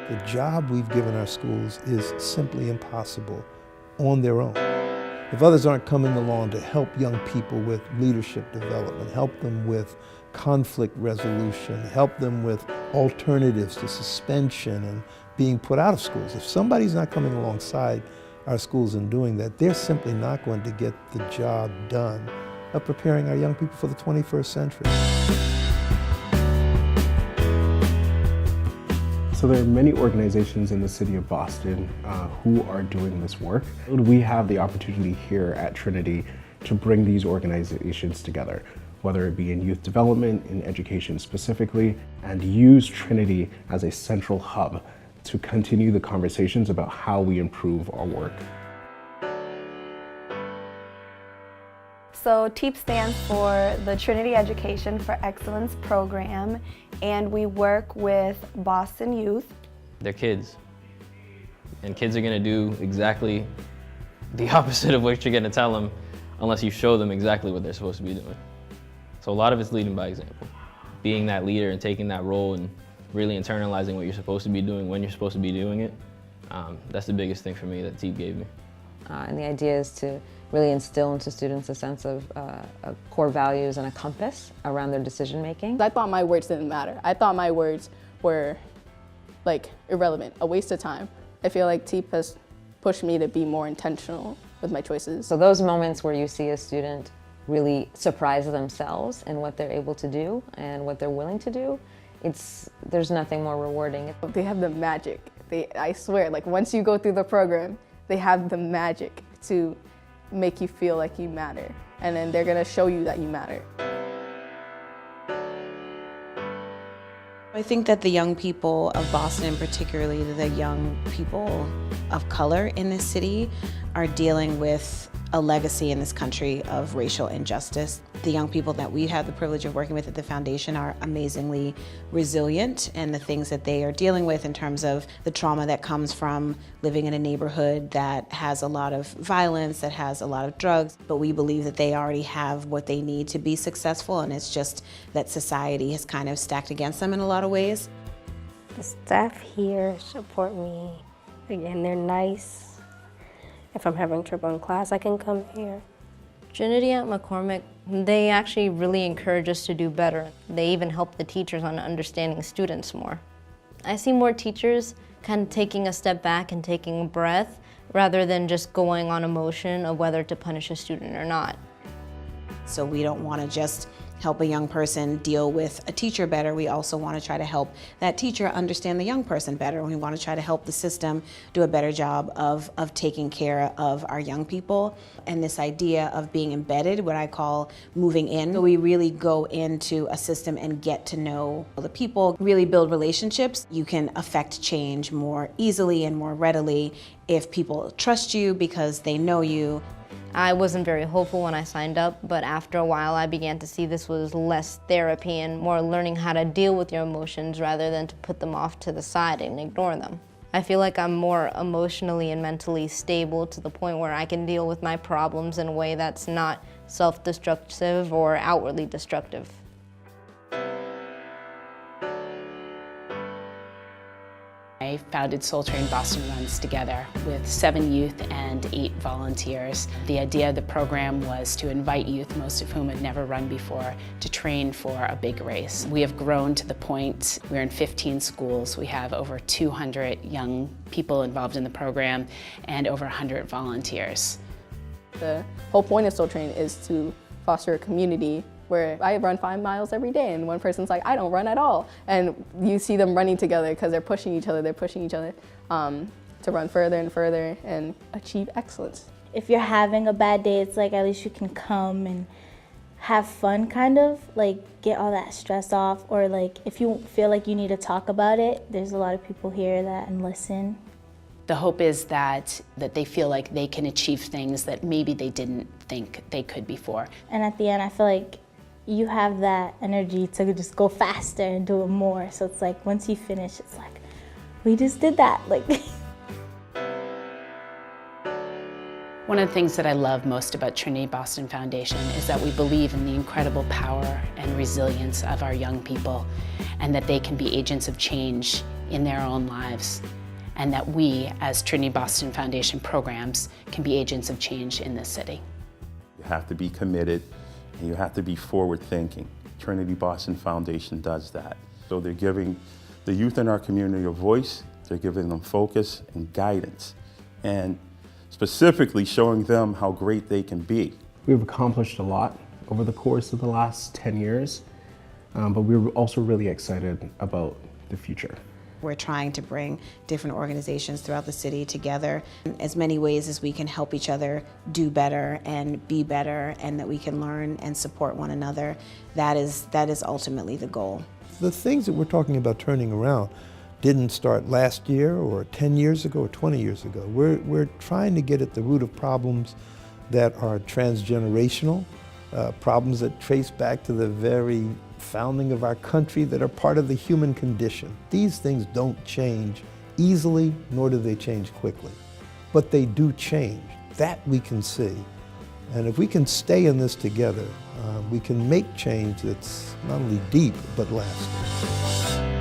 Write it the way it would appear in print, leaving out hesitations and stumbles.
the job we've given our schools is simply impossible on their own. If others aren't coming along to help young people with leadership development, help them with conflict resolution, help them with alternatives to suspension and being put out of schools, if somebody's not coming alongside our schools and doing that, they're simply not going to get the job done of preparing our young people for the 21st century. So there are many organizations in the city of Boston who are doing this work. We have the opportunity here at Trinity to bring these organizations together, whether it be in youth development, in education specifically, and use Trinity as a central hub to continue the conversations about how we improve our work. So TEEP stands for the Trinity Education for Excellence program, and we work with Boston youth. They're kids, and kids are gonna do exactly the opposite of what you're gonna tell them unless you show them exactly what they're supposed to be doing. So a lot of it's leading by example. Being that leader and taking that role and really internalizing what you're supposed to be doing when you're supposed to be doing it, that's the biggest thing for me that TEEP gave me. And the idea is to really instill into students a sense of core values and a compass around their decision making. I thought my words didn't matter. I thought my words were like irrelevant, a waste of time. I feel like TEEP has pushed me to be more intentional with my choices. So those moments where you see a student really surprise themselves in what they're able to do and what they're willing to do, there's nothing more rewarding. They have the magic. I swear, like once you go through the program, they have the magic to make you feel like you matter. And then they're gonna show you that you matter. I think that the young people of Boston, particularly the young people of color in this city, are dealing with a legacy in this country of racial injustice. The young people that we have the privilege of working with at the foundation are amazingly resilient, and the things that they are dealing with in terms of the trauma that comes from living in a neighborhood that has a lot of violence, that has a lot of drugs, but we believe that they already have what they need to be successful, and it's just that society has kind of stacked against them in a lot of ways. The staff here support me. Again, they're nice. If I'm having trouble in class, I can come here. Trinity at McCormick, they actually really encourage us to do better. They even help the teachers on understanding students more. I see more teachers kind of taking a step back and taking a breath rather than just going on emotion of whether to punish a student or not. So we don't want to just help a young person deal with a teacher better. We also want to try to help that teacher understand the young person better. We want to try to help the system do a better job of taking care of our young people. And this idea of being embedded, what I call moving in. So we really go into a system and get to know the people, really build relationships. You can affect change more easily and more readily if people trust you because they know you. I wasn't very hopeful when I signed up, but after a while I began to see this was less therapy and more learning how to deal with your emotions rather than to put them off to the side and ignore them. I feel like I'm more emotionally and mentally stable to the point where I can deal with my problems in a way that's not self-destructive or outwardly destructive. I founded Soul Train Boston Runs together with 7 youth and 8 volunteers. The idea of the program was to invite youth, most of whom had never run before, to train for a big race. We have grown to the point we're in 15 schools. We have over 200 young people involved in the program and over 100 volunteers. The whole point of Soul Train is to foster a community where I run 5 miles every day and one person's like, I don't run at all. And you see them running together because they're pushing each other to run further and further and achieve excellence. If you're having a bad day, it's like at least you can come and have fun, kind of, like get all that stress off, or like if you feel like you need to talk about it, there's a lot of people here that and listen. The hope is that they feel like they can achieve things that maybe they didn't think they could before. And at the end, I feel like you have that energy to just go faster and do it more. So it's like once you finish, it's like, we just did that. Like. One of the things that I love most about Trinity Boston Foundation is that we believe in the incredible power and resilience of our young people, and that they can be agents of change in their own lives, and that we, as Trinity Boston Foundation programs, can be agents of change in this city. You have to be committed, and you have to be forward-thinking. Trinity Boston Foundation does that. So they're giving the youth in our community a voice, they're giving them focus and guidance, and specifically showing them how great they can be. We've accomplished a lot over the course of the last 10 years, but we're also really excited about the future. We're trying to bring different organizations throughout the city together in as many ways as we can help each other do better and be better, and that we can learn and support one another. That is ultimately the goal. The things that we're talking about turning around didn't start last year or 10 years ago or 20 years ago. We're trying to get at the root of problems that are transgenerational, problems that trace back to the very founding of our country, that are part of the human condition. These things don't change easily, nor do they change quickly, but they do change. That we can see. And if we can stay in this together, we can make change that's not only deep, but lasting.